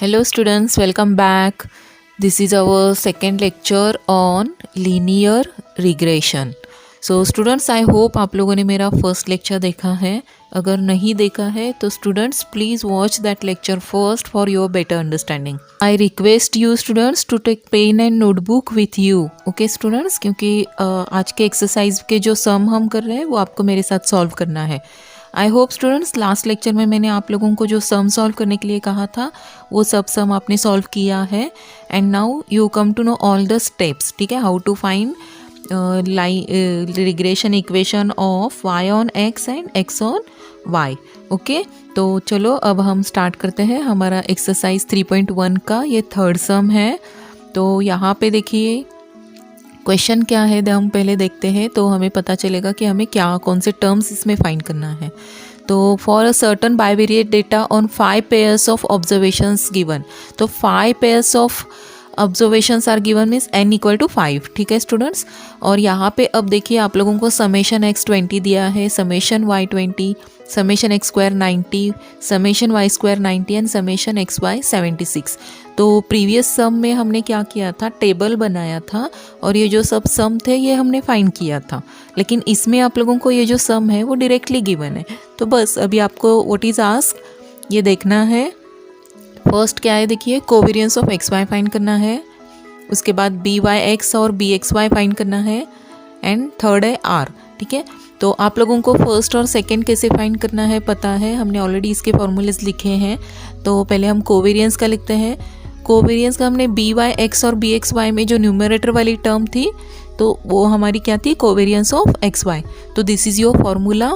Hello students, welcome back. This is our second lecture on linear regression. So students, I hope आप लोगों ने मेरा first lecture देखा है. अगर नहीं देखा है तो students please watch that lecture first for your better understanding. I request you students to take pen and notebook with you. Okay students, क्योंकि आज के एक्सरसाइज के जो सम हम कर रहे हैं वो आपको मेरे साथ सॉल्व करना है. आई होप स्टूडेंट्स लास्ट लेक्चर में मैंने आप लोगों को जो सम सॉल्व करने के लिए कहा था वो सब सम आपने सॉल्व किया है. And now you come to know all the steps. ठीक है, how to find regression equation of y on x and x on y. Okay, तो चलो अब हम स्टार्ट करते हैं. हमारा एक्सरसाइज 3.1 का ये थर्ड सम है. तो यहाँ पे देखिए क्वेश्चन क्या है, हम पहले देखते हैं तो हमें पता चलेगा कि हमें क्या कौन से टर्म्स इसमें फाइंड करना है. तो for a certain bivariate data on 5 pairs of observations given. तो 5 pairs of observations are given means n equal to 5. ठीक है स्टूडेंट्स, और यहाँ पे अब देखिए आप लोगों को समेशन x 20 दिया है, summation y 20, summation x square 90, summation y square 90 and summation x y 76. तो प्रीवियस सम में हमने क्या किया था, टेबल बनाया था और ये जो सब सम थे ये हमने फाइंड किया था. लेकिन इसमें आप लोगों को ये जो सम है वो डायरेक्टली गिवन है. तो बस अभी आपको व्हाट इज़ आस्क ये देखना है. फर्स्ट क्या है देखिए, covariance of x y find करना है. उसके बाद बी वाई एक्स और बी एक्स वाई फाइंड करना है. एंड थर्ड है आर. ठीक है, तो आप लोगों को फर्स्ट और सेकंड कैसे फाइंड करना है पता है, हमने ऑलरेडी इसके फॉर्मूलेस लिखे हैं. तो पहले हम कोवेरियंस का लिखते हैं. कोवेरियंस का हमने बी वाई एक्स और बी एक्स वाई में जो न्यूमरेटर वाली टर्म थी तो वो हमारी क्या थी, कोवेरियंस ऑफ एक्स वाई. तो this is your formula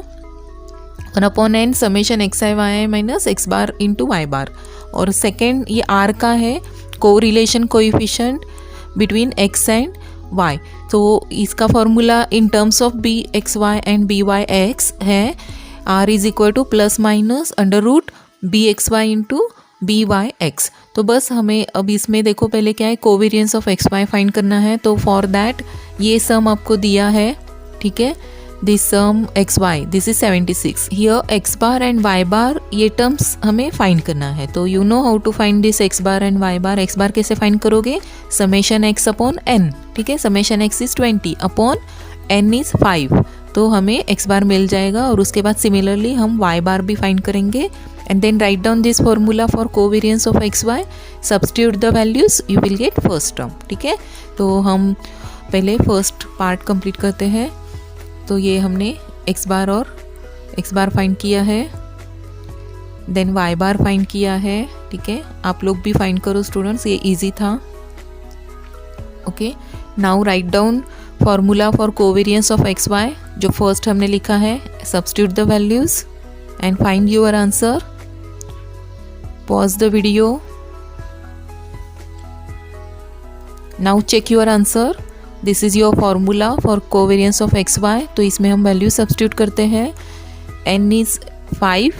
1/n summation x i y minus x bar into y bar. और सेकेंड ये आर का है, correlation coefficient between x and y. तो इसका formula in terms of b x y and b y x है r is equal to plus minus under root b x y into b y x. तो बस हमें अब इसमें देखो पहले क्या है, covariance of x y find करना है. तो फॉर दैट ये सम आपको दिया है. ठीक है, this sum x y this is 76. Here x bar and y bar ये टर्म्स हमें फाइंड करना है. तो you know how to find this x bar and y bar. X bar कैसे फाइंड करोगे, समेशन एक्स अपॉन एन. ठीक है, summation x is 20 upon n is 5. तो हमें एक्स बार मिल जाएगा और उसके बाद सिमिलरली हम वाई बार भी फाइंड करेंगे. And then write down this formula for covariance of x y, substitute the values, you will get first term. ठीक है, तो हम पहले फर्स्ट पार्ट कंप्लीट करते हैं. तो ये हमने एक्स बार और एक्स बार फाइंड किया है, देन वाई बार फाइंड किया है. ठीक है, आप लोग भी फाइंड करो स्टूडेंट्स, ये इजी था. Okay, now write down formula for covariance of x y. जो फर्स्ट हमने लिखा है, substitute the values and find your answer. Pause the video. Now check your answer. This is your formula for covariance of x y. तो इसमें हम value substitute करते हैं. N is 5,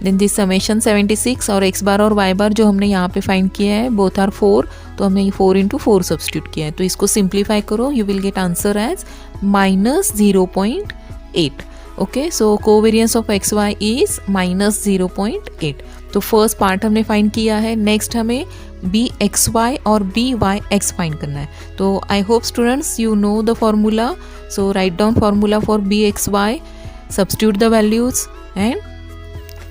then this summation 76 और x bar और y बार जो हमने यहाँ पे फाइंड किया है बोथ आर 4. तो हमने 4 इंटू 4 सब्स्टिट्यूट किया है. तो इसको सिंप्लीफाई करो, you will get answer as minus 0.8. Okay, so covariance of x y is minus 0.8. तो फर्स्ट पार्ट हमने फाइंड किया है. नेक्स्ट हमें बी एक्स वाई और बी वाई एक्स फाइंड करना है. तो I hope students you know the formula. So write down formula for b x y, substitute the values and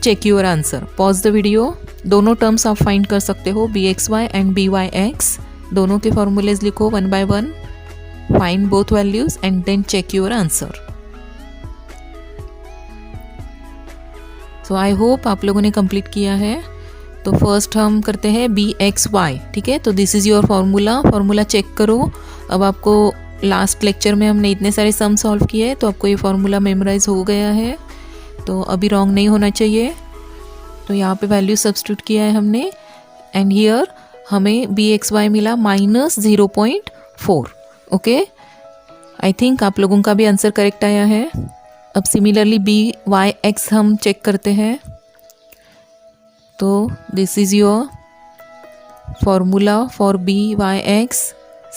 check your answer. Pause the video. दोनों terms आप find कर सकते हो, b x y and b y x. दोनों के formulas लिखो 1 by 1, find both values and then check your answer. So I hope आप लोगों ने कंप्लीट किया है. तो फर्स्ट हम करते हैं बी एक्स वाई. ठीक है, तो this is your formula. Formula check करो. अब आपको लास्ट लेक्चर में हमने इतने सारे सम सॉल्व किए तो आपको ये फॉर्मूला मेमोराइज हो गया है. तो अभी रॉन्ग नहीं होना चाहिए. तो यहाँ पे वैल्यू सब्स्टिट्यूट किया है हमने एंड हियर हमें बी एक्स वाई मिला माइनस 0.4. ओके, आई थिंक आप लोगों का भी आंसर करेक्ट आया है. अब सिमिलरली बी वाई एक्स हम चेक करते हैं. तो this is your formula for b y x,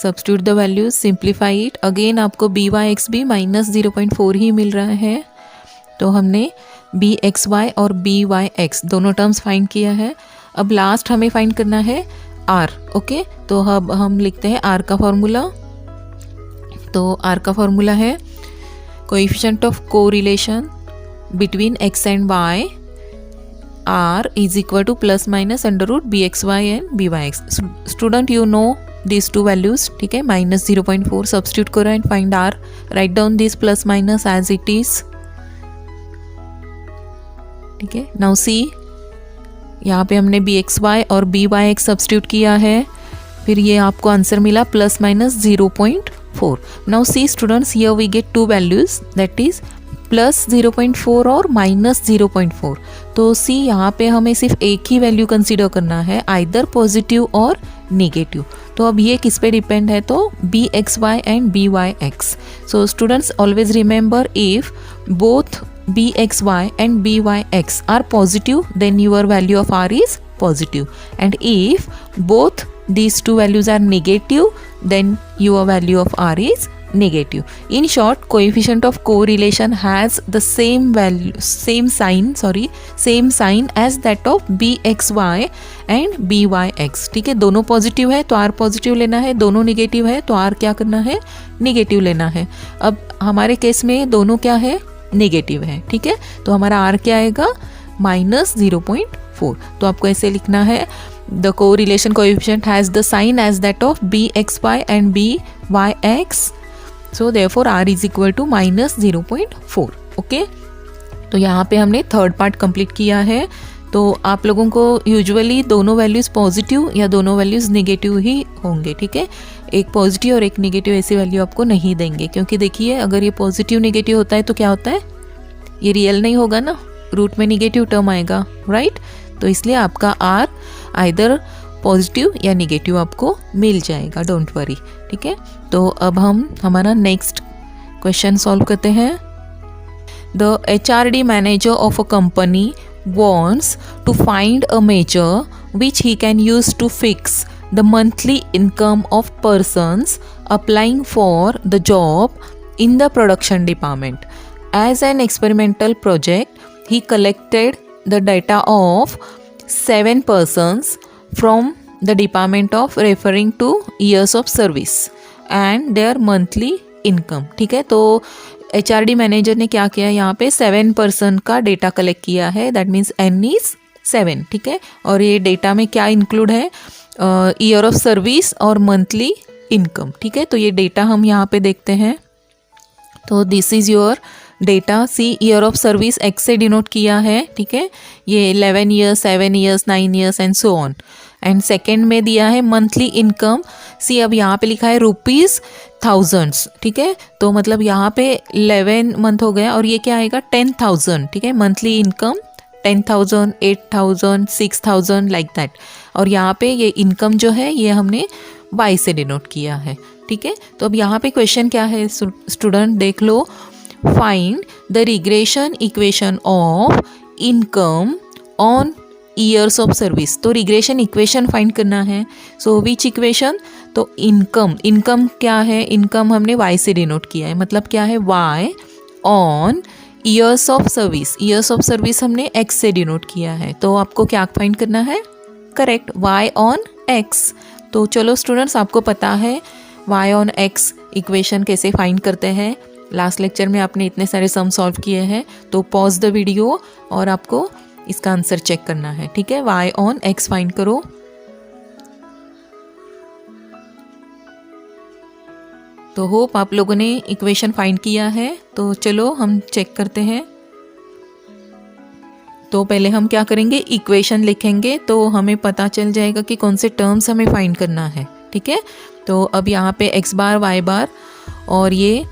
substitute the values, simplify it. Again आपको बी वाई एक्स भी माइनस 0.4 ही मिल रहा है. तो हमने बी एक्स वाई और बी वाई एक्स दोनों टर्म्स फाइंड किया है. अब लास्ट हमें फाइंड करना है आर। ओके, तो अब हम लिखते हैं आर का फॉर्मूला। तो आर का फॉर्मूला है coefficient of correlation between x and y r is equal to plus minus under root bxy and byx। Student you know these two values, ठीक है, माइनस 0.4 सब्स्टिट्यूट करो and find r। Write down this plus minus as it is, ठीक है। Now see, यहाँ पे हमने bxy और byx substitute किया है, फिर ये आपको आंसर मिला plus minus 0.4। Now see students, here we get two values, that is plus 0.4 और माइनस 0.4। तो सी यहाँ पे हमें सिर्फ एक ही वैल्यू कंसीडर करना है, आइदर पॉजिटिव और नेगेटिव। तो अब ये किस पे डिपेंड है, तो bxy and byx। So students always remember, if both bxy and byx are positive, then your value of r is positive, and if both these two values are negative, then your value of r is negative. In short, coefficient of correlation has the same value, same sign as that of bxy and byx। ठीक है, दोनों positive है तो r positive लेना है, दोनों negative है तो r क्या करना है, नेगेटिव लेना है। अब हमारे केस में दोनों क्या है, नेगेटिव है, ठीक है, तो हमारा r क्या आएगा, माइनस 0.4। तो आपको ऐसे लिखना है, the correlation coefficient has the sign as that of bxy and byx, so therefore r is equal to minus 0.4। Okay, तो यहाँ पे हमने थर्ड पार्ट कंप्लीट किया है। तो आप लोगों को यूजुअली दोनों वैल्यूज़ पॉजिटिव या दोनों वैल्यूज़ नेगेटिव ही होंगे, ठीक है। एक पॉजिटिव और एक नेगेटिव ऐसी वैल्यू आपको नहीं देंगे, क्योंकि देखिए अगर ये पॉजिटिव नेगेटिव होता है तो क्या होता है, ये रियल नहीं होगा ना, रूट में नेगेटिव टर्म आएगा, राइट। तो इसलिए आपका r आइदर पॉजिटिव या नेगेटिव आपको मिल जाएगा, डोंट वरी, ठीक है। तो अब हम हमारा नेक्स्ट क्वेश्चन सॉल्व करते हैं। The HRD manager of a company wants to find a measure which he can use to fix the monthly income of persons applying for the job in the production department. As an experimental project, he collected the data of 7 persons from the department of referring to years of service and their monthly income। ठीक है, तो HRD manager ने क्या किया, यहाँ पे 7 person का data collect किया है, दैट मीन्स n इज 7, ठीक है। और ये डेटा में क्या इंक्लूड है, ईयर ऑफ सर्विस और मंथली इनकम, ठीक है। तो ये डेटा हम यहाँ पे देखते हैं, तो this is your data. See, year of service x से डिनोट किया है, ठीक है, ये 11 years, 7 years, 9 years and so on. And second में दिया है मंथली इनकम। सी, अब यहाँ पे लिखा है रुपीज़ थाउजेंड्स, ठीक है, तो मतलब यहाँ पे 11 मंथ हो गया और ये क्या आएगा, 10,000, ठीक है। Monthly income 10,000, 8,000, 6,000 like that. और यहाँ पे ये इनकम जो है ये हमने y से डिनोट किया है, ठीक है। तो अब यहाँ पे क्वेश्चन क्या है स्टूडेंट, देख लो, find the regression equation of income on years of service. तो रिग्रेशन इक्वेशन फाइंड करना है। सो विच इक्वेशन, तो इनकम क्या है, इनकम हमने y से डिनोट किया है, मतलब क्या है, y on years of service. Years of service हमने x से डिनोट किया है, तो आपको क्या फाइंड करना है, करेक्ट, y ऑन x। तो चलो स्टूडेंट्स, आपको पता है y ऑन x इक्वेशन कैसे फाइंड करते हैं, लास्ट लेक्चर में आपने इतने सारे सम सॉल्व किए हैं। तो पॉज द वीडियो और आपको इसका आंसर चेक करना है, ठीक है। y ऑन x फाइंड करो। तो होप आप लोगों ने इक्वेशन फाइंड किया है। तो चलो हम चेक करते हैं। तो पहले हम क्या करेंगे, इक्वेशन लिखेंगे तो हमें पता चल जाएगा कि कौन से टर्म्स हमें फाइंड करना है, ठीक है। तो अब यहाँ पे x बार, y बार और ये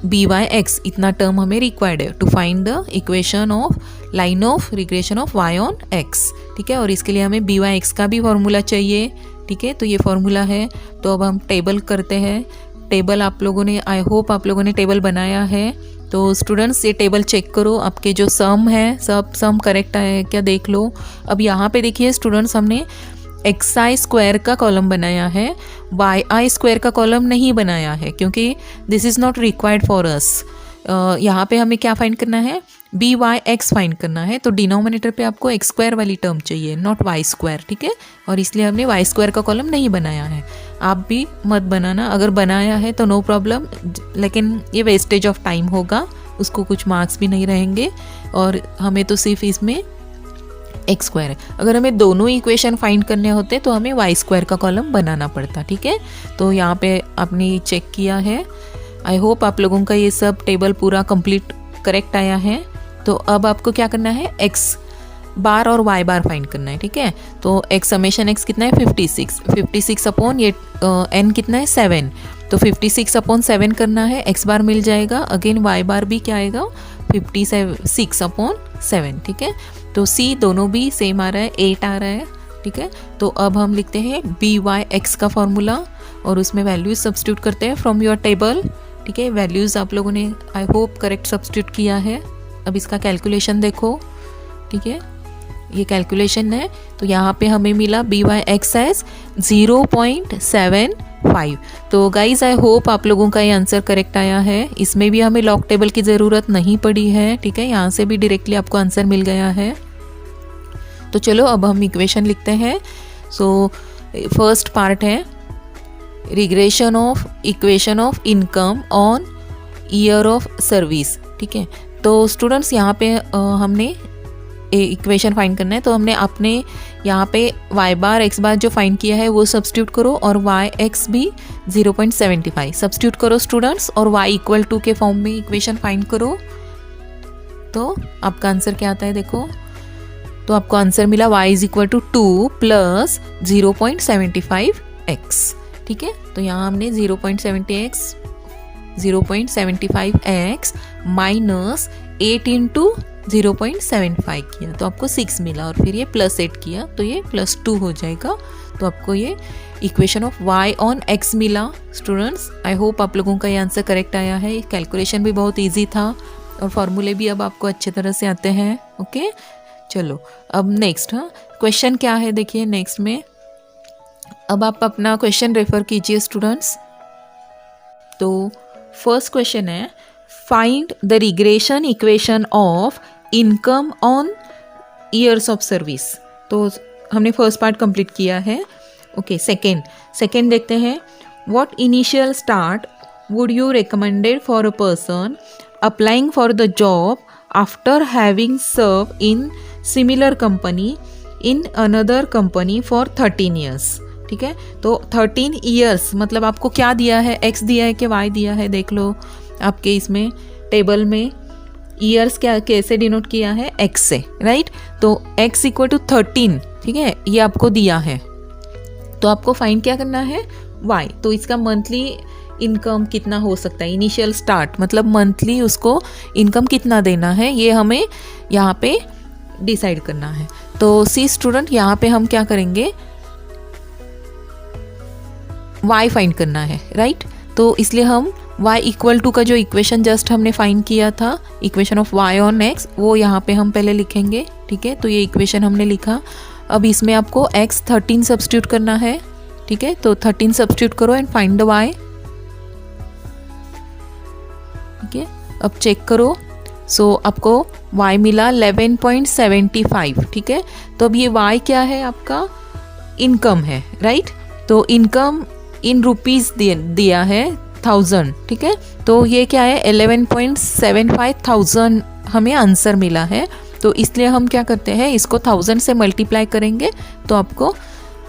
byx, इतना टर्म हमें रिक्वायर्ड है to find the equation of line of regression of y on x, ठीक है। और इसके लिए हमें byx का भी फॉर्मूला चाहिए, ठीक है। तो ये फॉर्मूला है। तो अब हम टेबल करते हैं। टेबल आप लोगों ने, आई होप आप लोगों ने टेबल बनाया है। तो स्टूडेंट्स ये टेबल चेक करो, आपके जो सम है सब सम करेक्ट है क्या, देख लो। अब यहाँ पे देखिए स्टूडेंट्स, हमने xi स्क्वायर का कॉलम बनाया है, yi स्क्वायर का कॉलम नहीं बनाया है, क्योंकि this is not required for us. यहाँ पे हमें क्या फाइंड करना है, बी वाई एक्स फाइंड करना है, तो डिनोमिनेटर पे आपको एक्स स्क्वायर वाली टर्म चाहिए, नॉट वाई स्क्वायर, ठीक है। और इसलिए हमने वाई स्क्वायर का कॉलम नहीं बनाया है। आप भी मत बनाना, अगर बनाया है तो नो प्रॉब्लम, लेकिन ये वेस्टेज ऑफ टाइम होगा, उसको कुछ मार्क्स भी नहीं रहेंगे, और हमें तो सिर्फ इसमें एक्स स्क्वायर है। अगर हमें दोनों इक्वेशन फाइंड करने होते तो हमें वाई स्क्वायर का कॉलम बनाना पड़ता, ठीक है। तो यहाँ पे आपने चेक किया है, आई होप आप लोगों का ये सब टेबल पूरा कंप्लीट करेक्ट आया है। तो अब आपको क्या करना है, एक्स बार और वाई बार फाइंड करना है, ठीक है। तो एक्स समेशन एक्स कितना है 56 अपॉन ये एन कितना है 7, तो 56 अपॉन 7 करना है, एक्स बार मिल जाएगा। अगेन वाई बार भी क्या आएगा 56 अपॉन 7, ठीक है। तो सी दोनों भी सेम आ रहा है, 8 आ रहा है, ठीक है। तो अब हम लिखते हैं बी वाई एक्स का फॉर्मूला और उसमें वैल्यूज सब्स्टिट्यूट करते हैं फ्रॉम योर टेबल, ठीक है। वैल्यूज़ आप लोगों ने आई होप करेक्ट सब्स्टिट्यूट किया है। अब इसका कैलकुलेशन देखो, ठीक है, ये कैलकुलेशन है। तो यहाँ पे हमें मिला बी वाई एक्स एज 0.75। तो गाइज आई होप आप लोगों का ये आंसर करेक्ट आया है। इसमें भी हमें लॉग टेबल की ज़रूरत नहीं पड़ी है, ठीक है। यहाँ से भी डायरेक्टली आपको आंसर मिल गया है। तो चलो अब हम इक्वेशन लिखते हैं। सो फर्स्ट पार्ट है regression of equation of income on year of service, ठीक है। तो स्टूडेंट्स यहाँ पे हमने इक्वेशन फाइंड करना है, तो हमने अपने यहाँ पे वाई बार एक्स बार जो फाइंड किया है वो सब्स्टिट्यूट करो और वाई एक्स भी 0.75 सब्स्टिट्यूट करो स्टूडेंट्स, और वाई इक्वल टू के फॉर्म में इक्वेशन फाइंड करो। तो आपका आंसर क्या आता है देखो, तो आपको आंसर मिला y is equal to 2 plus 0.75x, ठीक है। तो यहाँ हमने 0.75x माइनस 8 इंटू 0.75 किया, तो आपको 6 मिला, और फिर ये प्लस 8 किया तो ये प्लस 2 हो जाएगा। तो आपको ये equation of y on x मिला स्टूडेंट्स। आई होप आप लोगों का ये आंसर करेक्ट आया है। कैलकुलेशन भी बहुत ईजी था और फॉर्मूले भी अब आपको अच्छे तरह से आते हैं, ओके। चलो अब नेक्स्ट, हाँ क्वेश्चन क्या है देखिए नेक्स्ट में। अब आप अपना क्वेश्चन रेफर कीजिए स्टूडेंट्स। तो फर्स्ट क्वेश्चन है find the regression equation of income on years of service. तो हमने फर्स्ट पार्ट कंप्लीट किया है, ओके। सेकेंड देखते हैं, what initial start would you recommended for a person applying for the job after having serve in similar company in another company for 13 years, ठीक है। तो 13 years मतलब आपको क्या दिया है, एक्स दिया है कि वाई दिया है, देख लो आपके इसमें टेबल में ईयर्स क्या कैसे डिनोट किया है, एक्स से, राइट। तो एक्स इक्वल टू 13, ठीक है, ये आपको दिया है। तो आपको फाइंड क्या करना है, वाई। तो इसका मंथली इनकम कितना हो सकता है, इनिशियल स्टार्ट मतलब मंथली उसको इनकम कितना देना है, ये हमें यहाँ पे डिसाइड करना है। तो सी स्टूडेंट यहाँ पे हम क्या करेंगे, y फाइंड करना है, राइट। तो इसलिए हम y इक्वल टू का जो इक्वेशन जस्ट हमने फाइंड किया था, equation of y on x, वो यहाँ पे हम पहले लिखेंगे, ठीक है। तो ये इक्वेशन हमने लिखा। अब इसमें आपको x 13 सब्स्टिट्यूट करना है, ठीक है। तो 13 सब्स्टिट्यूट करो एंड फाइंड द y, ठीक है। अब चेक करो, सो आपको y मिला 11.75, ठीक है। तो अब ये y क्या है, आपका इनकम है, राइट। तो इनकम इन रुपीज़ दिया है 1000, ठीक है। तो ये क्या है 11.75 थाउजेंड हमें आंसर मिला है। तो इसलिए हम क्या करते हैं, इसको 1000 से मल्टीप्लाई करेंगे तो आपको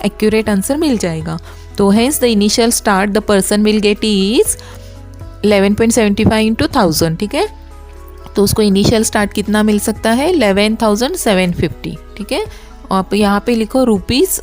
एक्यूरेट आंसर मिल जाएगा। तो hence the initial start the person will get is 11.75 into 1000, ठीक है। तो उसको इनिशियल स्टार्ट कितना मिल सकता है 11,750, ठीक है। आप यहाँ पे लिखो रुपीज़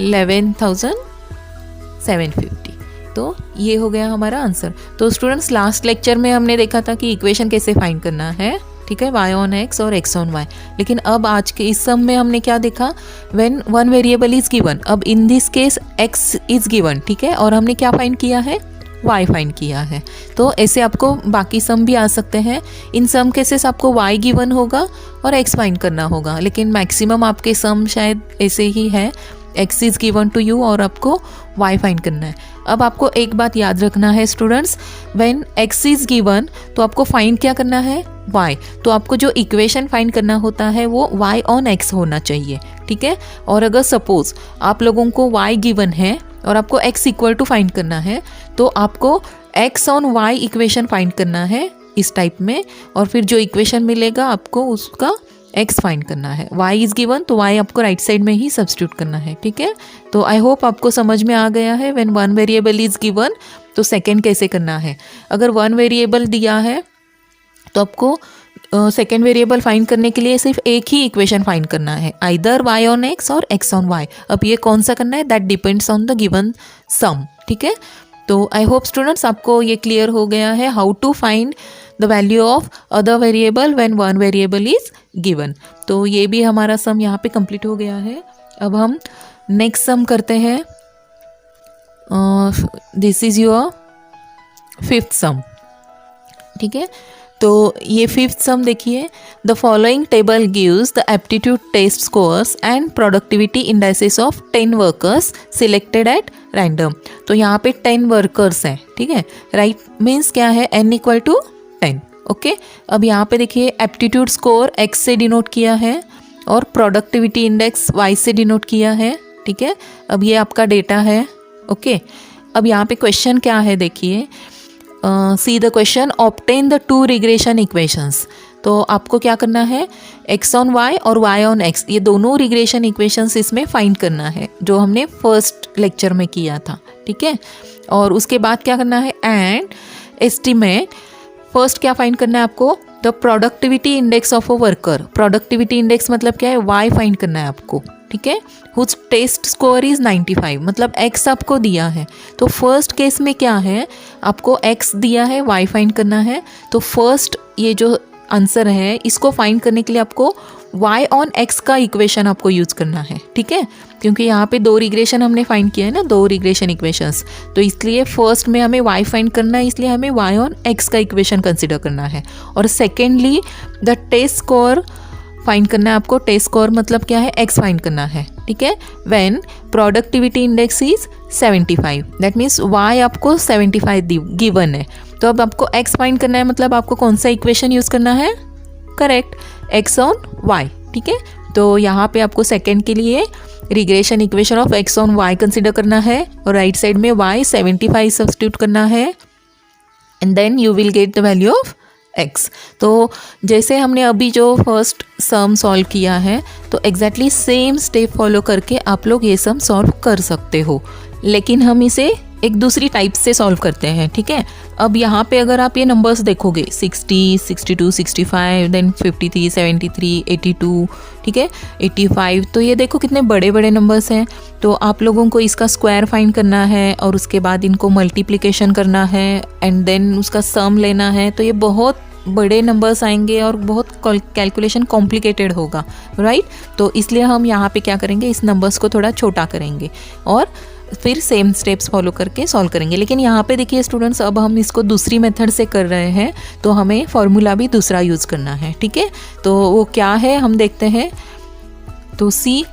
11,750। तो ये हो गया हमारा आंसर। तो स्टूडेंट्स लास्ट लेक्चर में हमने देखा था कि इक्वेशन कैसे फाइंड करना है, ठीक है, y ऑन x और x ऑन y। लेकिन अब आज के इस सम में हमने क्या देखा, when one variable is given, अब in this case x is given, ठीक है, और हमने क्या फाइंड किया है, y फाइंड किया है। तो ऐसे आपको बाकी सम भी आ सकते हैं। इन सम केसेस आपको y गिवन होगा और x फाइंड करना होगा, लेकिन मैक्सिमम आपके सम शायद ऐसे ही है, x is given to you और आपको y फाइंड करना है। अब आपको एक बात याद रखना है students, when x is given तो आपको फाइंड क्या करना है, y, तो आपको जो इक्वेशन फाइंड करना होता है वो y ऑन x होना चाहिए, ठीक है। और अगर सपोज आप लोगों को y गिवन है और आपको x इक्वल टू फाइंड करना है, तो आपको x on y equation find करना है इस टाइप में, और फिर जो इक्वेशन मिलेगा आपको उसका x फाइंड करना है। y इज़ गिवन तो y आपको राइट साइड में ही सब्स्टिट्यूट करना है, ठीक है। तो आई होप आपको समझ में आ गया है। When one variable is given तो सेकेंड कैसे करना है। अगर वन वेरिएबल दिया है तो आपको सेकेंड वेरिएबल फाइंड करने के लिए सिर्फ एक ही इक्वेशन फाइंड करना है, आइदर y ऑन x और x ऑन y। अब ये कौन सा करना है, that depends on the given sum, ठीक है। तो आई होप स्टूडेंट्स आपको ये क्लियर हो गया है how to find the value of other variable when one variable is given. तो ये भी हमारा सम यहाँ पे कंप्लीट हो गया है। अब हम नेक्स्ट सम करते हैं। This is your fifth sum, ठीक है। तो ये फिफ्थ सम देखिए, the following table gives the aptitude test scores and productivity indices of 10 workers selected at random. तो यहाँ पे 10 वर्कर्स हैं, ठीक है। राइट मीन्स क्या है, n इक्वल टू 10, ओके। अब यहाँ पे देखिए एप्टीट्यूड स्कोर x से डिनोट किया है और प्रोडक्टिविटी इंडेक्स y से डिनोट किया है, ठीक है। अब ये आपका डेटा है, ओके। अब यहाँ पे क्वेश्चन क्या है देखिए, see the question, obtain the two regression equations. तो आपको क्या करना है, x ऑन y और y ऑन x, ये दोनों रिग्रेशन इक्वेशंस इसमें फाइंड करना है जो हमने फर्स्ट लेक्चर में किया था, ठीक है। और उसके बाद क्या करना है, एंड एस्टिमेट, फर्स्ट क्या फाइंड करना है आपको, the productivity index of a worker. Productivity index मतलब क्या है, y फाइंड करना है आपको, ठीक है। हुज टेस्ट स्कोर इज 95, मतलब x आपको दिया है। तो फर्स्ट केस में क्या है, आपको x दिया है, y फाइंड करना है। तो फर्स्ट ये जो आंसर है इसको फाइंड करने के लिए आपको y ऑन x का इक्वेशन आपको यूज़ करना है, ठीक है। क्योंकि यहाँ पे दो रिग्रेशन हमने फाइंड किया है ना, दो रिग्रेशन इक्वेशंस, तो इसलिए फर्स्ट में हमें y फाइंड करना है, इसलिए हमें y ऑन x का इक्वेशन कंसिडर करना है। और secondly the test score find करना है आपको। टेस्ट स्कोर मतलब क्या है, x फाइंड करना है, ठीक है। When productivity index is 75, that means y आपको 75 गिवन है। तो अब आपको x फाइंड करना है, मतलब आपको कौन सा इक्वेशन यूज़ करना है, करेक्ट, x ऑन y, ठीक है। तो यहाँ पे आपको सेकेंड के लिए regression equation of x on y consider करना है और राइट साइड में y 75 सब्स्टिट्यूट करना है, and then you will get the value of x। तो जैसे हमने अभी जो फर्स्ट सम सॉल्व किया है, तो एग्जैक्टली सेम स्टेप फॉलो करके आप लोग ये सम सॉल्व कर सकते हो, लेकिन हम इसे एक दूसरी टाइप से सॉल्व करते हैं, ठीक है। अब यहाँ पे अगर आप ये नंबर्स देखोगे 60, 62, 65, देन 53, 73, 82, ठीक है, 85, तो ये देखो कितने बड़े बड़े नंबर्स हैं। तो आप लोगों को इसका स्क्वायर फाइंड करना है और उसके बाद इनको मल्टीप्लिकेशन करना है एंड देन उसका सम लेना है। तो ये बहुत बड़े नंबर्स आएंगे और बहुत कैलकुलेशन कॉम्प्लिकेटेड होगा, राइट। तो इसलिए हम यहाँ पे क्या करेंगे, इस नंबर्स को थोड़ा छोटा करेंगे और फिर सेम स्टेप्स फॉलो करके सॉल्व करेंगे। लेकिन यहाँ पे देखिए स्टूडेंट्स, अब हम इसको दूसरी मेथड से कर रहे हैं, तो हमें फॉर्मूला भी दूसरा यूज़ करना है, ठीक है। तो वो क्या है हम देखते हैं। तो सी,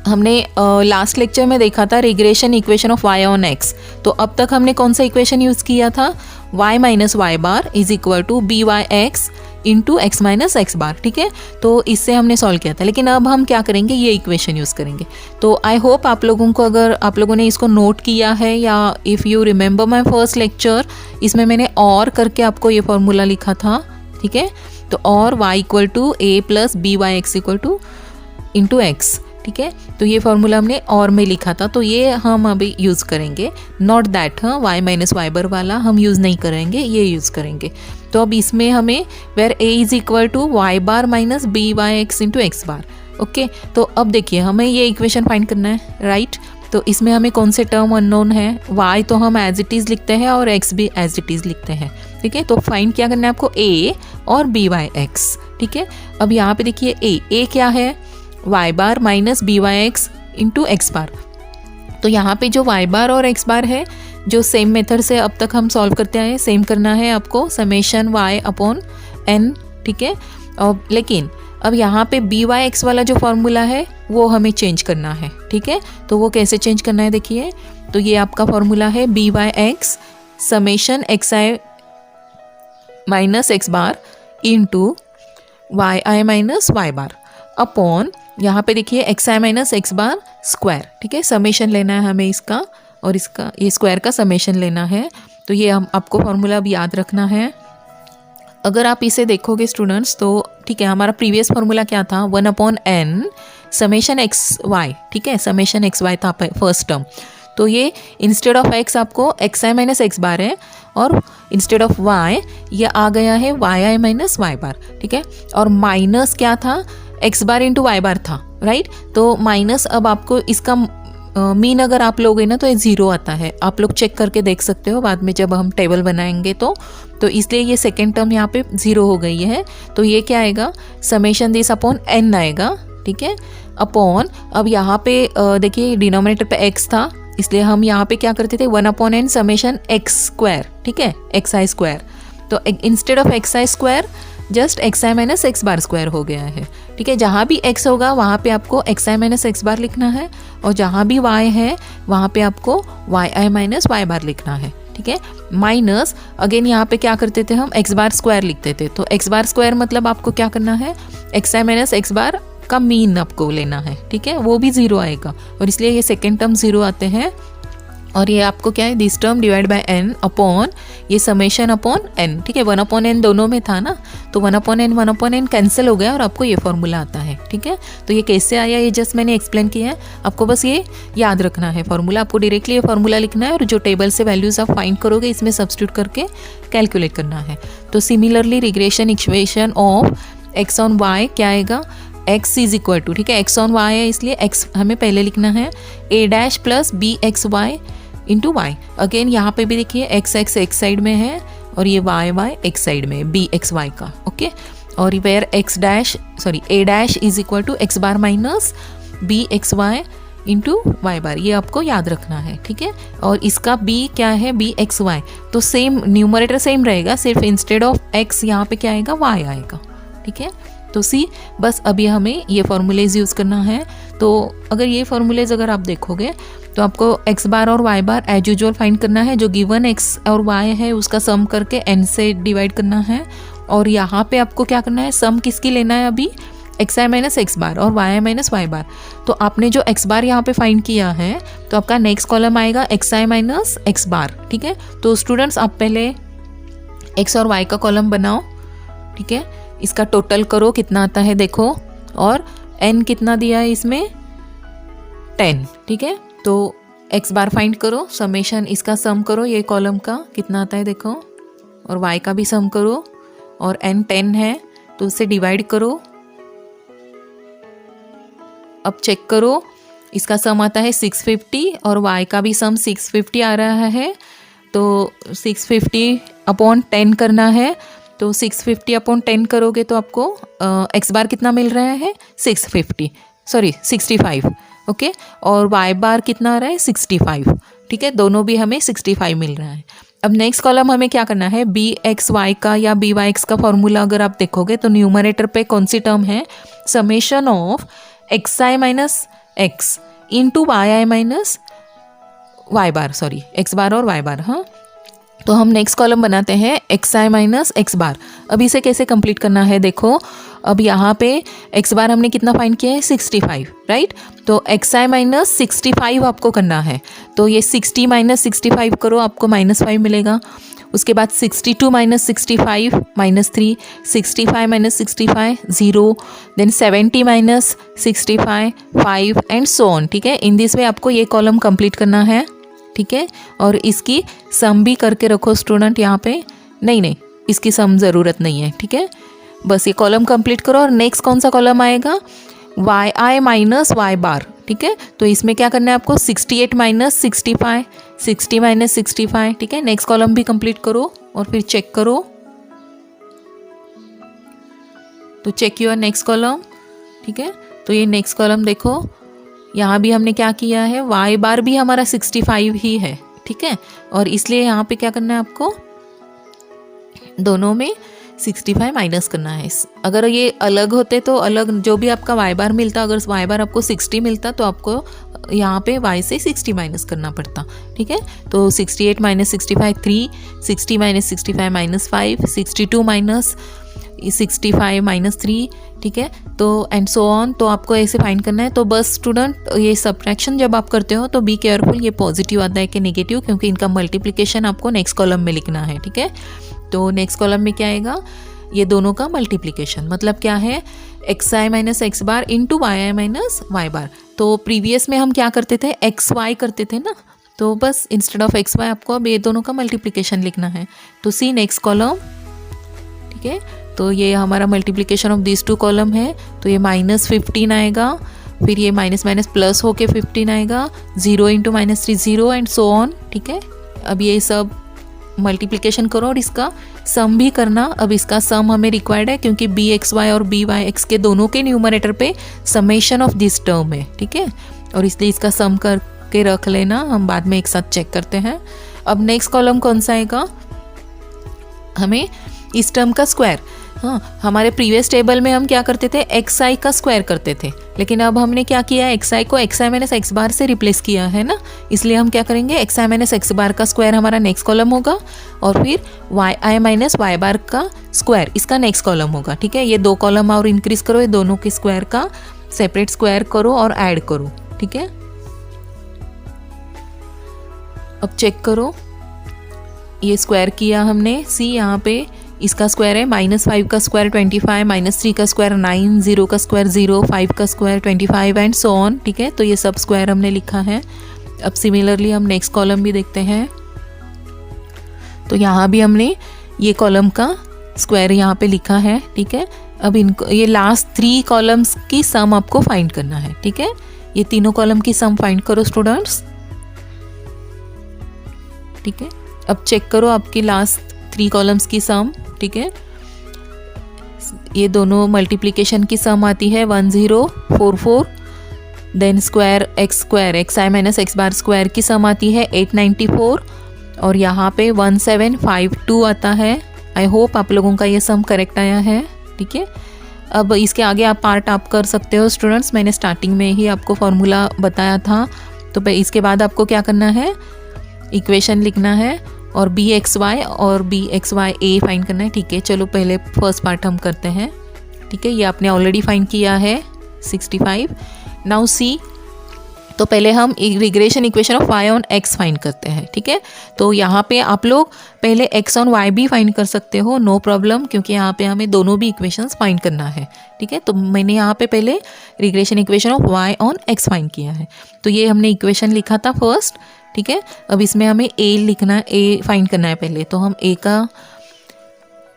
हमने लास्ट लेक्चर में देखा था regression equation of y on x। तो अब तक हमने कौन सा इक्वेशन यूज़ किया था, y minus y bar is equal to b y x into x minus x bar, ठीक है। तो इससे हमने सॉल्व किया था, लेकिन अब हम क्या करेंगे, ये इक्वेशन यूज़ करेंगे। तो आई होप आप लोगों को, अगर आप लोगों ने इसको नोट किया है या if you remember my first lecture, इसमें मैंने और करके आपको ये फॉर्मूला लिखा था, ठीक है। तो और y equal to a plus b y x equal to into x, ठीक है। तो ये फॉर्मूला हमने और में लिखा था, तो ये हम अभी यूज़ करेंगे, नॉट दैट, हाँ, y माइनस वाई बार वाला हम यूज़ नहीं करेंगे, ये यूज़ करेंगे। तो अब इसमें हमें where a is equal to y bar minus b y x into x bar, okay. तो अब देखिए हमें ये इक्वेशन फाइंड करना है, राइट। तो इसमें हमें कौन से टर्म अननोन है, y तो हम एज इट इज़ लिखते हैं और x भी एज इट इज़ लिखते हैं, ठीक है। तो फाइंड क्या करना है आपको, a और बी वाई एक्स, ठीक है। अब यहाँ पे देखिए a क्या है, y bar minus b y x into x bar. तो यहाँ पे जो y बार और x बार है, जो सेम मेथड से अब तक हम सॉल्व करते आए, सेम करना है आपको, समेशन y अपॉन n, ठीक है। और लेकिन अब यहाँ पे बी वाई एक्स वाला जो फॉर्मूला है वो हमें चेंज करना है, ठीक है। तो वो कैसे चेंज करना है देखिए, तो ये आपका फॉर्मूला है b y x summation x i minus x bar into y i minus y bar upon, यहाँ पे देखिए x i minus x bar square, ठीक है। समेशन लेना है हमें इसका और इसका, ये स्क्वायर का समेशन लेना है। तो ये हम आपको फॉर्मूला अब याद रखना है। अगर आप इसे देखोगे स्टूडेंट्स तो ठीक है, हमारा प्रीवियस फार्मूला क्या था, 1/n समेशन एक्स वाई, ठीक है, समेशन एक्स वाई था फर्स्ट टर्म। तो ये इंस्टेड ऑफ एक्स आपको एक्स आई माइनस एक्स बार है और इंस्टेड ऑफ वाई ये आ गया है वाई आई माइनस वाई बार, ठीक है। और माइनस क्या था, एक्स बार इंटू वाई बार था, राइट। तो माइनस अब आपको इसका मीन अगर आप लोगे ना तो ये ज़ीरो आता है, आप लोग चेक करके देख सकते हो बाद में जब हम टेबल बनाएंगे तो इसलिए ये सेकेंड टर्म यहाँ पे ज़ीरो हो गई है। तो ये क्या आएगा, समेशन दिस अपॉन एन आएगा, ठीक है, अपॉन, अब यहाँ पे देखिए डिनोमिनेटर पे एक्स था इसलिए हम यहाँ पे क्या करते थे 1/n समेशन एक्स स्क्वायर, ठीक है, एक्स आई स्क्वायर। तो instead of x I square just x i minus x bar square हो गया है, ठीक है। जहाँ भी एक्स होगा वहाँ पे आपको एक्स आई माइनस एक्स बार लिखना है और जहाँ भी वाई है वहाँ पे आपको वाई आई माइनस वाई बार लिखना है, ठीक है। माइनस अगेन यहाँ पे क्या करते थे हम एक्स बार स्क्वायर लिखते थे। तो एक्स बार स्क्वायर मतलब आपको क्या करना है, एक्स आई माइनस एक्स बार का मीन आपको लेना है, ठीक है, वो भी ज़ीरो आएगा और इसलिए ये सेकेंड टर्म ज़ीरो आते हैं। और ये आपको क्या है, this term divide by n upon ये समेशन अपॉन n, ठीक है, 1/n दोनों में था ना, तो 1/n कैंसिल हो गया और आपको ये फॉर्मूला आता है, ठीक है। तो ये कैसे आया ये जस्ट मैंने एक्सप्लेन किया है, आपको बस ये याद रखना है फॉर्मूला, आपको डायरेक्टली ये फॉर्मूला लिखना है और जो टेबल से वैल्यूज़ आप फाइंड करोगे इसमें सब्स्टिट्यूट करके कैलकुलेट करना है। तो similarly regression equation of x on y क्या आएगा, x इज इक्वल टू, ठीक है, x ऑन y है इसलिए x हमें पहले लिखना है a dash plus b x y into y. Again यहाँ पे भी देखिए x x एक साइड में है और ये y y एक साइड में है बी एक्स वाई का, ओके। और where x dash sorry a dash is equal to x bar minus b x y into y bar, ये आपको याद रखना है, ठीक है। और इसका b क्या है, बी एक्स वाई, तो सेम न्यूमरेटर सेम रहेगा, सिर्फ इंस्टेड ऑफ x यहाँ पे क्या आएगा, y आएगा, ठीक है। तो सी बस अभी हमें ये फार्मूलेज यूज़ करना है। तो अगर ये फार्मूलेज अगर आप देखोगे तो आपको एक्स बार और वाई बार एज यूजुअल फाइंड करना है, जो गिवन एक्स और वाई है उसका सम करके एन से डिवाइड करना है। और यहाँ पे आपको क्या करना है, सम किसकी लेना है अभी, x i minus x bar और वाई आई माइनस वाई बार। तो आपने जो एक्स बार यहाँ पे फाइंड किया है तो आपका नेक्स्ट कॉलम आएगा x i minus x bar, ठीक है। तो स्टूडेंट्स आप पहले एक्स और वाई का कॉलम बनाओ, ठीक है, इसका टोटल करो कितना आता है देखो, और n कितना दिया है इसमें 10, ठीक है। तो x बार फाइंड करो, समेशन इसका सम करो, ये कॉलम का कितना आता है देखो, और y का भी सम करो, और n 10 है तो उससे डिवाइड करो। अब चेक करो, इसका सम आता है 650 और y का भी सम 650 आ रहा है। तो 650 अपॉन 10 करना है, तो 650 अपॉन 10 करोगे तो आपको एक्स बार कितना मिल रहा है 65, ओके। और वाई बार कितना आ रहा है 65, ठीक है, दोनों भी हमें 65 मिल रहा है। अब नेक्स्ट कॉलम हमें क्या करना है, बी एक्स वाई का या बी वाई एक्स का फॉर्मूला अगर आप देखोगे तो न्यूमरेटर पे कौन सी टर्म है, summation of x i minus x into y i minus y bar, sorry x bar और वाई बार, हाँ। तो हम नेक्स्ट कॉलम बनाते हैं एक्स आई माइनस एक्स बार। अब इसे कैसे कंप्लीट करना है देखो, अब यहाँ पे एक्स बार हमने कितना फाइंड किया है 65, राइट। तो एक्स आई माइनस 65 आपको करना है, तो ये 60 माइनस 65 करो, आपको -5 मिलेगा। उसके बाद 62 minus 65 -3, 65 minus 65 0, then 70 minus 65 5 and so on, ठीक है। इन दिस वे आपको ये कॉलम कंप्लीट करना है, ठीक है। और इसकी सम भी करके रखो स्टूडेंट यहाँ पे, नहीं इसकी सम ज़रूरत नहीं है, ठीक है। बस ये कॉलम कंप्लीट करो और नेक्स्ट कौन सा कॉलम आएगा, वाई आई माइनस वाई बार, ठीक है। तो इसमें क्या करना है आपको 68 माइनस 65, 60 माइनस 65, ठीक है। नेक्स्ट कॉलम भी कंप्लीट करो और फिर चेक करो, तो चेक योर नेक्स्ट कॉलम, ठीक है। तो ये नेक्स्ट कॉलम देखो, यहाँ भी हमने क्या किया है, वाई बार भी हमारा 65 ही है, ठीक है। और इसलिए यहाँ पे क्या करना है आपको, दोनों में 65 माइनस करना है। अगर ये अलग होते तो अलग जो भी आपका वाई बार मिलता, अगर वाई बार आपको 60 मिलता तो आपको यहाँ पे वाई से 60 माइनस करना पड़ता, ठीक है। तो 68 माइनस 65 3, 60 माइनस 65 -5, 62 माइनस 65 माइनस 3, ठीक है, तो एंड सो ऑन। तो आपको ऐसे फाइंड करना है। तो बस स्टूडेंट ये सब्ट्रैक्शन जब आप करते हो तो बी केयरफुल, ये पॉजिटिव आता है कि नेगेटिव, क्योंकि इनका मल्टीप्लिकेशन आपको नेक्स्ट कॉलम में लिखना है, ठीक है। तो नेक्स्ट कॉलम में क्या आएगा, ये दोनों का मल्टीप्लिकेशन, मतलब क्या है, x i minus x bar into y i minus y बार। तो प्रीवियस में हम क्या करते थे, एक्स वाई करते थे ना, तो बस इंस्टेड ऑफ एक्स वाई आपको अब ये दोनों का मल्टीप्लिकेशन लिखना है। तो सी नेक्स्ट कॉलम, ठीक है। तो ये हमारा multiplication of this two column है, तो ये -15 आएगा, फिर ये माइनस माइनस प्लस होके 15 आएगा, 0 इंटू -3 0 एंड सो ऑन, ठीक है। अब ये सब मल्टीप्लिकेशन करो और इसका सम भी करना। अब इसका सम हमें रिक्वायर्ड है क्योंकि बी एक्स वाई और बी वाई एक्स के दोनों के न्यूमरेटर पे समेशन ऑफ दिस टर्म है, ठीक है, और इसलिए इसका सम करके रख लेना, हम बाद में एक साथ चेक करते हैं। अब नेक्स्ट कॉलम कौन सा आएगा, हमें इस टर्म का स्क्वायर। हाँ, हमारे प्रीवियस टेबल में हम क्या करते थे, एक्स आई का स्क्वायर करते थे, लेकिन अब हमने क्या किया, एक्स आई को एक्स आई माइनस एक्स बार से रिप्लेस किया है ना, इसलिए हम क्या करेंगे, एक्स आई माइनस एक्स बार का स्क्वायर हमारा नेक्स्ट कॉलम होगा, और फिर वाई आई माइनस वाई बार का स्क्वायर इसका नेक्स्ट कॉलम होगा, ठीक है। ये दो कॉलम और इंक्रीज करो, ये दोनों के स्क्वायर का सेपरेट स्क्वायर करो और ऐड करो, ठीक है। अब चेक करो, ये स्क्वायर किया हमने, सी यहाँ पे इसका स्क्वायर है, -5 का स्क्वायर 25, -3 का स्क्वायर 9, 0 का स्क्वायर 0, 5 का स्क्वायर 25 एंड सो ऑन, ठीक है। तो ये सब स्क्वायर हमने लिखा है। अब सिमिलरली हम नेक्स्ट कॉलम भी देखते हैं। तो यहाँ भी हमने ये कॉलम का स्क्वायर यहाँ पे लिखा है, ठीक है। अब इनको ये लास्ट 3 कॉलम्स की सम आपको फाइंड करना है, ठीक है। ये तीनों कॉलम की सम फाइंड करो स्टूडेंट्स, ठीक है। अब चेक करो आपकी लास्ट 3 कॉलम्स की सम, ठीक है। ये दोनों मल्टीप्लिकेशन की सम आती है 1044, then square x i minus x bar square की सम आती है 894, और यहाँ पे 1752 आता है। आई होप आप लोगों का ये सम करेक्ट आया है, ठीक है। अब इसके आगे आप पार्ट आप कर सकते हो स्टूडेंट्स, मैंने स्टार्टिंग में ही आपको फॉर्मूला बताया था। तो इसके बाद आपको क्या करना है, इक्वेशन लिखना है और बी एक्स वाई और बी एक्स वाई ए फाइंड करना है, ठीक है। चलो पहले फर्स्ट पार्ट हम करते हैं, ठीक है। ये आपने ऑलरेडी फाइंड किया है 65। नाउ सी, तो पहले हम regression equation of y on x find करते हैं, ठीक है। तो यहाँ पे आप लोग पहले x ऑन y भी फाइंड कर सकते हो, नो प्रॉब्लम, क्योंकि यहाँ पे हमें दोनों भी इक्वेशंस फाइंड करना है, ठीक है। तो मैंने यहाँ पे पहले regression equation of y on x find किया है। तो ये हमने इक्वेशन लिखा था फर्स्ट, ठीक है। अब इसमें हमें a लिखना है, a फाइंड करना है पहले। तो हम a का,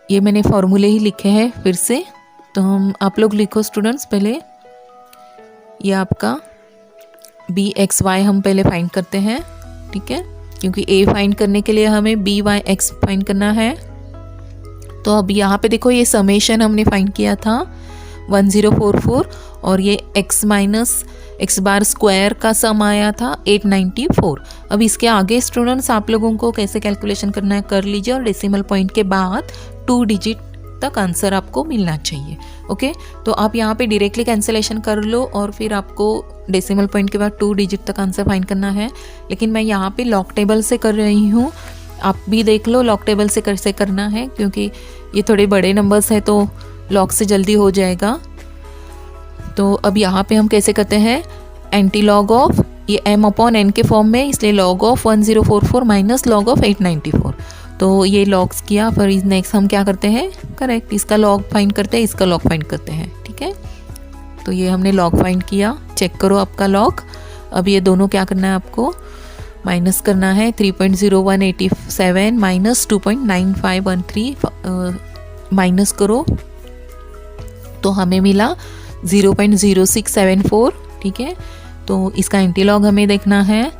ये मैंने फॉर्मूले ही लिखे हैं फिर से, तो हम आप लोग लिखो स्टूडेंट्स पहले। ये आपका बी एक्स वाई हम पहले फाइंड करते हैं, ठीक है, क्योंकि a फाइंड करने के लिए हमें बी वाई एक्स फाइंड करना है। तो अब यहाँ पे देखो, ये समेशन हमने फाइंड किया था 1044, और ये x minus x bar square का सम आया था 894। अब इसके आगे स्टूडेंट्स आप लोगों को कैसे कैलकुलेशन करना है कर लीजिए, और डेसिमल पॉइंट के बाद 2 डिजिट तक आंसर आपको मिलना चाहिए, ओके। तो आप यहाँ पे डायरेक्टली कैंसिलेशन कर लो और फिर आपको डेसिमल पॉइंट के बाद 2 डिजिट तक आंसर फाइंड करना है। लेकिन मैं यहाँ पे लॉग टेबल से कर रही हूँ, आप भी देख लो लॉग टेबल से कैसे करना है, क्योंकि ये थोड़े बड़े नंबर्स हैं तो लॉग से जल्दी हो जाएगा। तो अब यहाँ पे हम कैसे करते हैं, एंटी लॉग ऑफ, ये m अपॉन n के फॉर्म में, इसलिए log of 1044 minus log of 894। तो ये लॉग्स किया, फिर नेक्स्ट हम क्या करते हैं, करेक्ट, इसका लॉग फाइंड करते हैं, इसका लॉग फाइंड करते हैं, ठीक है। तो ये हमने लॉग फाइंड किया, चेक करो आपका लॉग। अब ये दोनों क्या करना है आपको, माइनस करना है 3.0187 माइनस 2.9513, माइनस करो तो हमें मिला 0.0674, ठीक है। तो इसका एंटी लॉग हमें देखना है,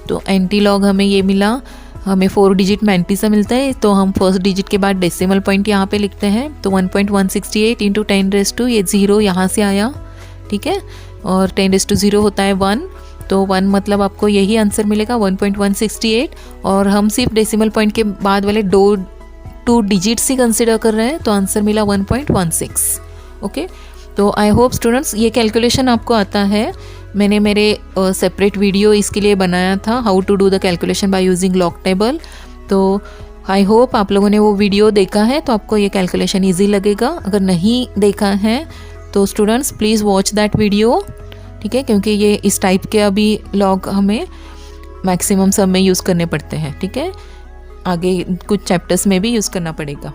तो एंटी लॉग हमें ये मिला, हमें 4 डिजिट में एंटी से मिलता है, तो हम फर्स्ट डिजिट के बाद डेसिमल पॉइंट यहाँ पे लिखते हैं। तो 1.168 इंटू 10⁻², ये 0 यहाँ से आया, ठीक है, और 10⁻0 होता है 1, तो 1 मतलब आपको यही आंसर मिलेगा 1.168, और हम सिर्फ डेसिमल पॉइंट के बाद वाले 2 डिजिट्स ही कंसिडर कर रहे हैं, तो आंसर मिला 1.16, ओके। तो आई होप स्टूडेंट्स ये कैलकुलेशन आपको आता है, मैंने मेरे सेपरेट वीडियो इसके लिए बनाया था, how to do the calculation by using log table. तो आई होप आप लोगों ने वो वीडियो देखा है तो आपको ये कैलकुलेशन ईजी लगेगा। अगर नहीं देखा है तो students please watch that video, ठीक है, क्योंकि ये इस टाइप के अभी लॉग हमें मैक्सिमम सब में यूज़ करने पड़ते हैं, ठीक है, आगे कुछ चैप्टर्स में भी यूज़ करना पड़ेगा।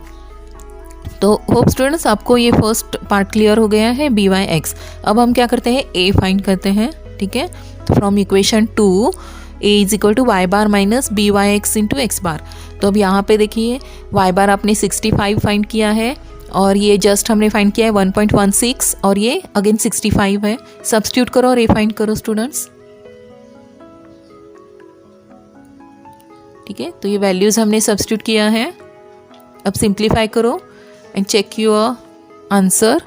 तो होप स्टूडेंट्स आपको ये फर्स्ट पार्ट क्लियर हो गया है बी वाई एक्स। अब हम क्या करते हैं, ए फाइंड करते हैं, ठीक है। तो from equation 2 a is equal to y bar minus b y x into x bar. तो अब यहाँ पे देखिए वाई बार आपने 65 फाइंड किया है और ये जस्ट हमने फाइंड किया है 1.16 और ये अगेन 65 है। सब्स्टिट्यूट करो और ए फाइंड करो स्टूडेंट्स, ठीक है। तो ये वैल्यूज़ हमने सब्स्टिट्यूट किया है। अब सिंप्लीफाई करो and check your answer.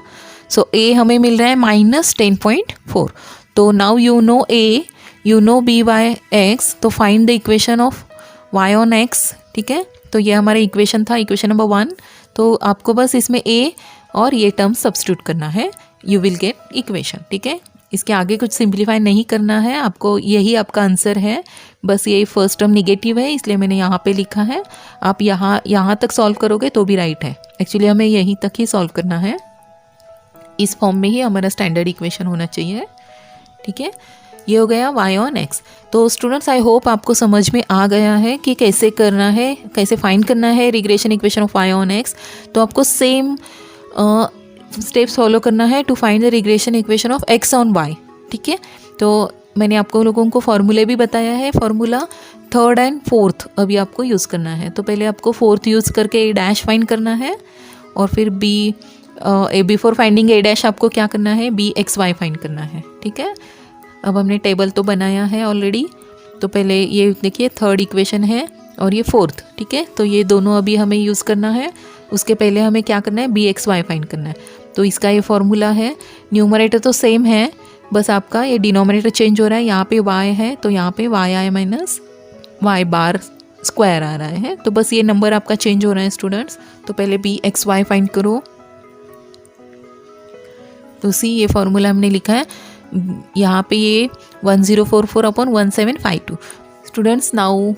So a हमें मिल रहा है -10.4। तो now you know a, you know b y x, तो find the equation of y on x, ठीक है। तो ये हमारा इक्वेशन था, इक्वेशन नंबर 1। तो आपको बस इसमें ए और ये टर्म सब्स्टिट्यूट करना है, यू विल गेट इक्वेशन, ठीक है। इसके आगे कुछ सिंप्लीफाई नहीं करना है आपको, यही आपका आंसर है। बस ये फर्स्ट टर्म निगेटिव है इसलिए मैंने यहाँ पे लिखा है। आप यहाँ तक सॉल्व करोगे तो भी राइट है। एक्चुअली हमें यहीं तक ही सॉल्व करना है, इस फॉर्म में ही हमारा स्टैंडर्ड इक्वेशन होना चाहिए, ठीक है। ये हो गया वाई ऑन एक्स। तो स्टूडेंट्स आई होप आपको समझ में आ गया है कि कैसे करना है, कैसे फाइंड करना है regression equation of y on x. तो आपको सेम स्टेप्स फॉलो करना है to find the regression equation of x on y, ठीक है। तो मैंने आपको लोगों को फॉर्मूले भी बताया है, फॉर्मूला 3rd एंड 4th अभी आपको यूज़ करना है। तो पहले आपको 4th यूज़ करके ए डैश फाइंड करना है और फिर बिफोर फाइंडिंग ए डैश आपको क्या करना है, बी एक्स वाई फाइंड करना है, ठीक है। अब हमने टेबल तो बनाया है ऑलरेडी। तो पहले ये देखिए 3rd इक्वेशन है और ये 4th, ठीक है। तो ये दोनों अभी हमें यूज़ करना है। उसके पहले हमें क्या करना है, बी एक्स वाई फाइंड करना है। तो इसका ये फॉर्मूला है, न्यूमरेटर तो सेम है, बस आपका ये डिनोमिनेटर चेंज हो रहा है। यहाँ पे y है तो यहाँ पे Y i minus y bar square आ रहा है। तो बस ये नंबर आपका चेंज हो रहा है स्टूडेंट्स। तो पहले बी एक्स वाई फाइंड करो। तो सी ये फॉर्मूला हमने लिखा है, यहाँ पे ये 1044/1752। स्टूडेंट्स नाउ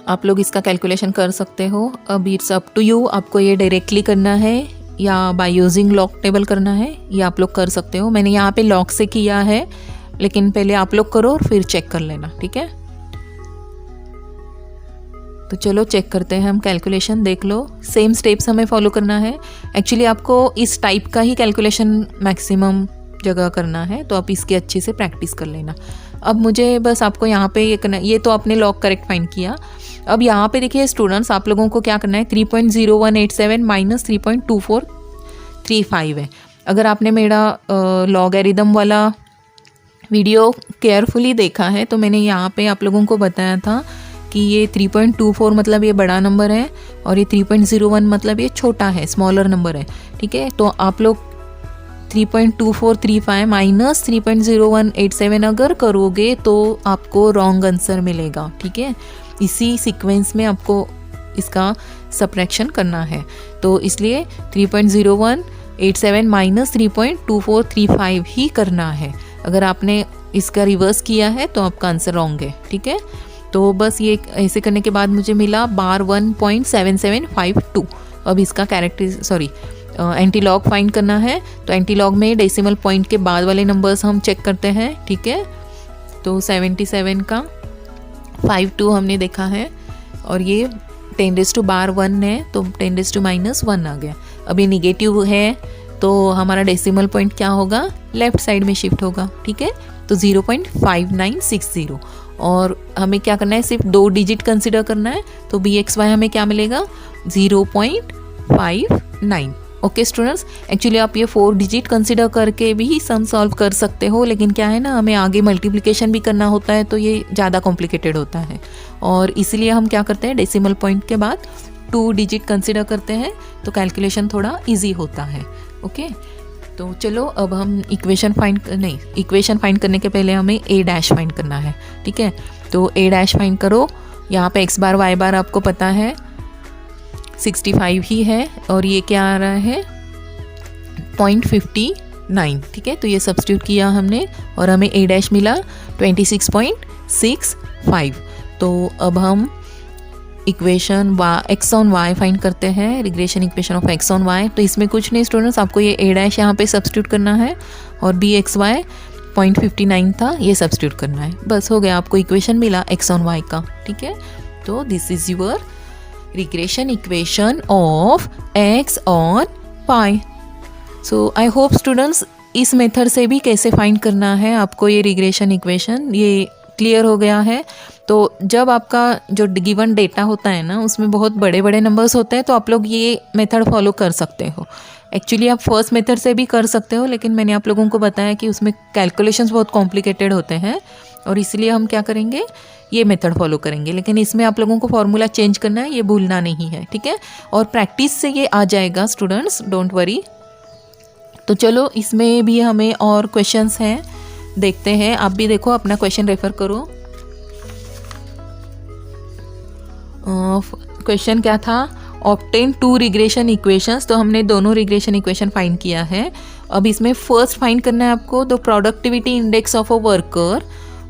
आप लोग इसका कैलकुलेशन कर सकते हो। अब इट्स अप टू यू, आपको ये डायरेक्टली करना है या बाय यूजिंग लॉग टेबल करना है, ये आप लोग कर सकते हो। मैंने यहाँ पे लॉग से किया है, लेकिन पहले आप लोग करो और फिर चेक कर लेना, ठीक है। तो चलो चेक करते हैं हम कैलकुलेशन, देख लो सेम स्टेप्स हमें फॉलो करना है। एक्चुअली आपको इस टाइप का ही कैलकुलेशन मैक्सिमम जगह करना है, तो आप इसकी अच्छे से प्रैक्टिस कर लेना। अब मुझे बस आपको यहाँ पे ये करना, ये तो आपने लॉग करेक्ट फाइंड किया। अब यहाँ पे देखिए स्टूडेंट्स आप लोगों को क्या करना है, 3.0187 माइनस 3.2435 है। अगर आपने मेरा लॉगरिदम वाला वीडियो केयरफुली देखा है तो मैंने यहाँ पे आप लोगों को बताया था कि ये 3.24 मतलब ये बड़ा नंबर है और ये 3.01 मतलब ये छोटा है, स्मॉलर नंबर है, ठीक है। तो आप लोग 3.2435 माइनस 3.0187 अगर करोगे तो आपको रॉन्ग आंसर मिलेगा, ठीक है। इसी सीक्वेंस में आपको इसका सब्ट्रैक्शन करना है। तो इसलिए 3.0187 माइनस 3.2435 ही करना है। अगर आपने इसका रिवर्स किया है तो आपका आंसर रॉन्ग है, ठीक है। तो बस ये ऐसे करने के बाद मुझे मिला बार 1.7752। अब इसका एंटी लॉग फाइंड करना है। तो एंटी लॉग में डेसिमल पॉइंट के बाद वाले नंबर्स हम चेक करते हैं, ठीक है। तो 77 का 52 हमने देखा है और ये 10⁻1 है तो 10⁻⁻1 आ गया। अब ये निगेटिव है तो हमारा डेसिमल पॉइंट क्या होगा, लेफ्ट साइड में शिफ्ट होगा, ठीक है। तो 0.5960 और हमें क्या करना है, सिर्फ 2 डिजिट कंसिडर करना है। तो बी एक्स वाई हमें क्या मिलेगा, 0.59। ओके स्टूडेंट्स, एक्चुअली आप ये 4 डिजिट कंसिडर करके भी सम सॉल्व कर सकते हो, लेकिन क्या है ना, हमें आगे मल्टीप्लिकेशन भी करना होता है तो ये ज़्यादा कॉम्प्लिकेटेड होता है और इसलिए हम क्या करते हैं, डेसिमल पॉइंट के बाद 2 डिजिट कंसिडर करते हैं तो कैलकुलेशन थोड़ा ईजी होता है। ओके तो चलो अब हम इक्वेशन फाइंड करने के पहले हमें ए डैश फाइंड करना है, ठीक है। तो ए डैश फाइंड करो। यहाँ पे एक्स बार वाई बार आपको पता है 65 ही है और ये क्या आ रहा है 0.59, ठीक है। तो ये सब्स्टिट्यूट किया हमने और हमें ए डैश मिला 26.65। तो अब हम equation x on y find करते हैं, regression equation of x on y. तो इसमें कुछ नहीं स्टूडेंट्स, आपको ये ए डैश यहाँ पे सब्स्टिट्यूट करना है और बी एक्स वाई 0.59 था ये सब्स्टिट्यूट करना है, बस हो गया, आपको इक्वेशन मिला एक्स ऑन वाई का। ठीक है, तो this is your regression equation of x on y. So I hope students इस मेथड से भी कैसे फाइंड करना है आपको ये रिग्रेशन इक्वेशन ये क्लियर हो गया है। तो जब आपका जो गिवन डेटा होता है ना उसमें बहुत बड़े बड़े नंबर्स होते हैं तो आप लोग ये मेथड फॉलो कर सकते हो। एक्चुअली आप फर्स्ट मेथड से भी कर सकते हो, लेकिन मैंने आप लोगों को बताया कि उसमें कैलकुलेशंस बहुत कॉम्प्लिकेटेड होते हैं और इसलिए हम क्या करेंगे, ये मेथड फॉलो करेंगे। लेकिन इसमें आप लोगों को फॉर्मूला चेंज करना है, ये भूलना नहीं है। ठीक है, और प्रैक्टिस से ये आ जाएगा स्टूडेंट्स, डोंट वरी। तो चलो इसमें भी हमें और क्वेश्चंस हैं, देखते हैं। आप भी देखो, अपना क्वेश्चन रेफर करो। क्वेश्चन क्या था, ऑब्टेन 2 रिग्रेशन इक्वेशंस। तो हमने दोनों रिग्रेशन इक्वेशन फाइंड किया है। अब इसमें फर्स्ट फाइंड करना है आपको the productivity index of a worker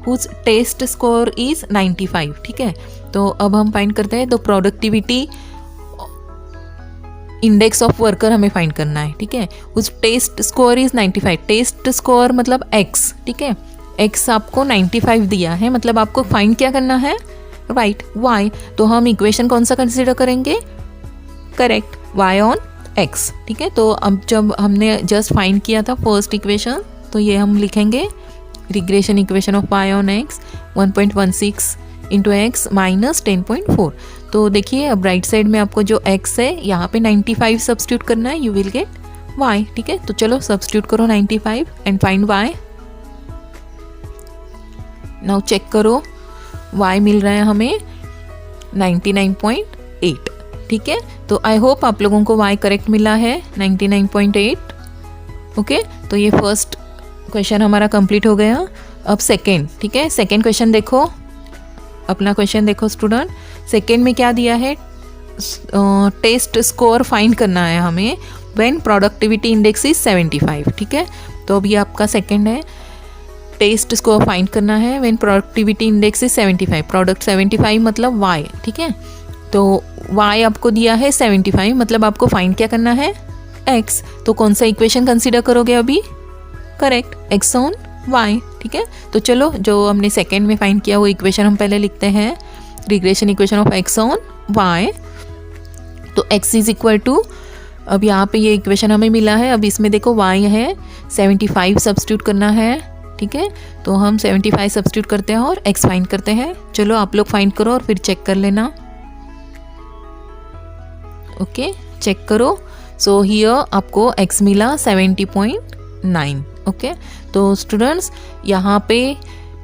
whose test score is 95। ठीक है, तो अब हम फाइंड करते हैं the productivity index of worker हमें फाइंड करना है। ठीक है, उस test score is 95। Test score मतलब एक्स। ठीक है, एक्स आपको 95 दिया है, मतलब आपको फाइंड क्या करना है, राइट, वाई। तो हम इक्वेशन कौन सा कंसिडर करेंगे, करेक्ट, वाई ऑन एक्स। ठीक है, तो अब जब हमने जस्ट फाइंड किया था फर्स्ट इक्वेशन, तो ये हम लिखेंगे regression equation of y on x 1.16 into x minus 10.4। तो देखिए अब राइट साइड में आपको जो x है यहाँ पे 95 सब्स्टिट्यूट करना है, यू विल गेट y। ठीक है, तो चलो सब्स्टिट्यूट करो 95 and find y। Now check करो, y मिल रहा है हमें 99.8। ठीक है, तो आई होप आप लोगों को y करेक्ट मिला है 99.8। ओके, तो ये फर्स्ट क्वेश्चन हमारा कंप्लीट हो गया। अब सेकेंड, ठीक है, सेकेंड क्वेश्चन देखो, अपना क्वेश्चन देखो स्टूडेंट। सेकेंड में क्या दिया है, टेस्ट स्कोर फाइंड करना है हमें व्हेन प्रोडक्टिविटी इंडेक्स इज 75। ठीक है, तो अभी आपका सेकेंड है, टेस्ट स्कोर फाइंड करना है when productivity index is 75। Product 75 मतलब y। ठीक है, तो y आपको दिया है 75, मतलब आपको फाइंड क्या करना है, x। तो कौन सा इक्वेशन कंसीडर करोगे अभी, करेक्ट, x ऑन y। ठीक है, तो चलो जो हमने सेकेंड में फाइंड किया वो इक्वेशन हम पहले लिखते हैं, regression equation of x on y। तो x इज इक्वल टू, अब यहाँ पे ये इक्वेशन हमें मिला है, अब इसमें देखो y है 75 सब्स्टिट्यूट करना है। ठीक है, तो हम 75 सब्स्टिट्यूट करते हैं और x फाइंड करते हैं। चलो आप लोग फाइंड करो और फिर चेक कर लेना। ओके, चेक करो। सो हियर आपको x मिला 70.9। ओके, तो स्टूडेंट्स यहाँ पे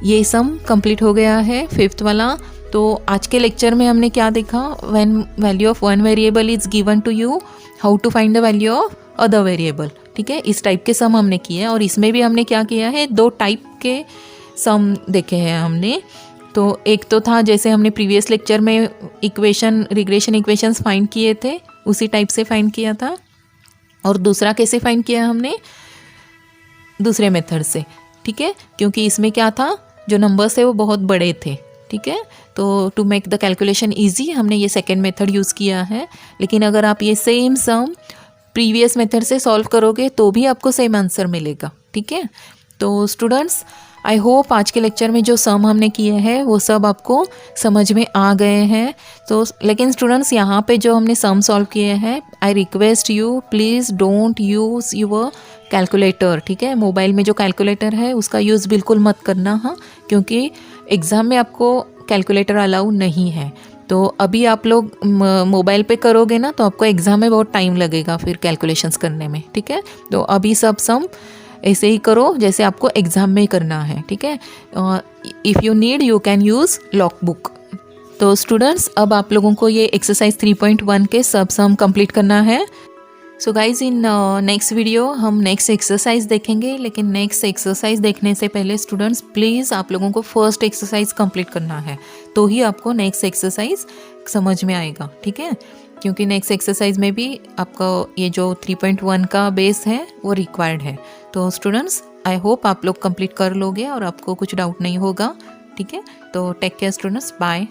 ये सम कंप्लीट हो गया है, फिफ्थ वाला। तो आज के लेक्चर में हमने क्या देखा, when value of one variable is given to you, how to find the value of other variable. ठीक है, इस टाइप के सम हमने किए हैं और इसमें भी हमने क्या किया है, 2 टाइप के सम देखे हैं हमने। तो एक तो था जैसे हमने प्रीवियस लेक्चर में इक्वेशन, रिग्रेशन इक्वेशंस फाइंड किए थे, उसी टाइप से फाइंड किया था। और दूसरा कैसे फाइंड किया हमने, दूसरे मेथड से। ठीक है, क्योंकि इसमें क्या था, जो नंबर्स थे वो बहुत बड़े थे। ठीक है, तो to make the calculation easy हमने ये सेकेंड मेथड यूज़ किया है। लेकिन अगर आप ये सेम सम प्रीवियस मेथड से सॉल्व करोगे तो भी आपको सेम आंसर मिलेगा। ठीक है, तो स्टूडेंट्स आई होप आज के लेक्चर में जो सम हमने किए हैं वो सब आपको समझ में आ गए हैं। तो लेकिन स्टूडेंट्स यहाँ पे जो हमने सम सॉल्व किए हैं, आई request you please don't use your calculator. ठीक है, मोबाइल में जो कैलकुलेटर है उसका यूज़ बिल्कुल मत करना, हाँ, क्योंकि एग्ज़ाम में आपको कैलकुलेटर अलाउ नहीं है। तो अभी आप लोग मोबाइल पे करोगे ना तो आपको एग्ज़ाम में बहुत टाइम लगेगा फिर कैलकुलेशंस करने में। ठीक है, तो अभी सब सम ऐसे ही करो जैसे आपको एग्ज़ाम में करना है। ठीक है, if you need you can use lock book. तो स्टूडेंट्स अब आप लोगों को ये एक्सरसाइज 3.1 के सब सम कंप्लीट करना है। So guys in next video हम नेक्स्ट एक्सरसाइज देखेंगे, लेकिन नेक्स्ट एक्सरसाइज देखने से पहले स्टूडेंट्स प्लीज़ आप लोगों को फर्स्ट एक्सरसाइज कंप्लीट करना है, तो ही आपको नेक्स्ट एक्सरसाइज समझ में आएगा। ठीक है, क्योंकि नेक्स्ट एक्सरसाइज में भी आपका ये जो 3.1 का बेस है वो रिक्वायर्ड है। तो स्टूडेंट्स आई होप आप लोग कंप्लीट कर लोगे और आपको कुछ डाउट नहीं होगा। ठीक है, तो टेक केयर स्टूडेंट्स, बाय।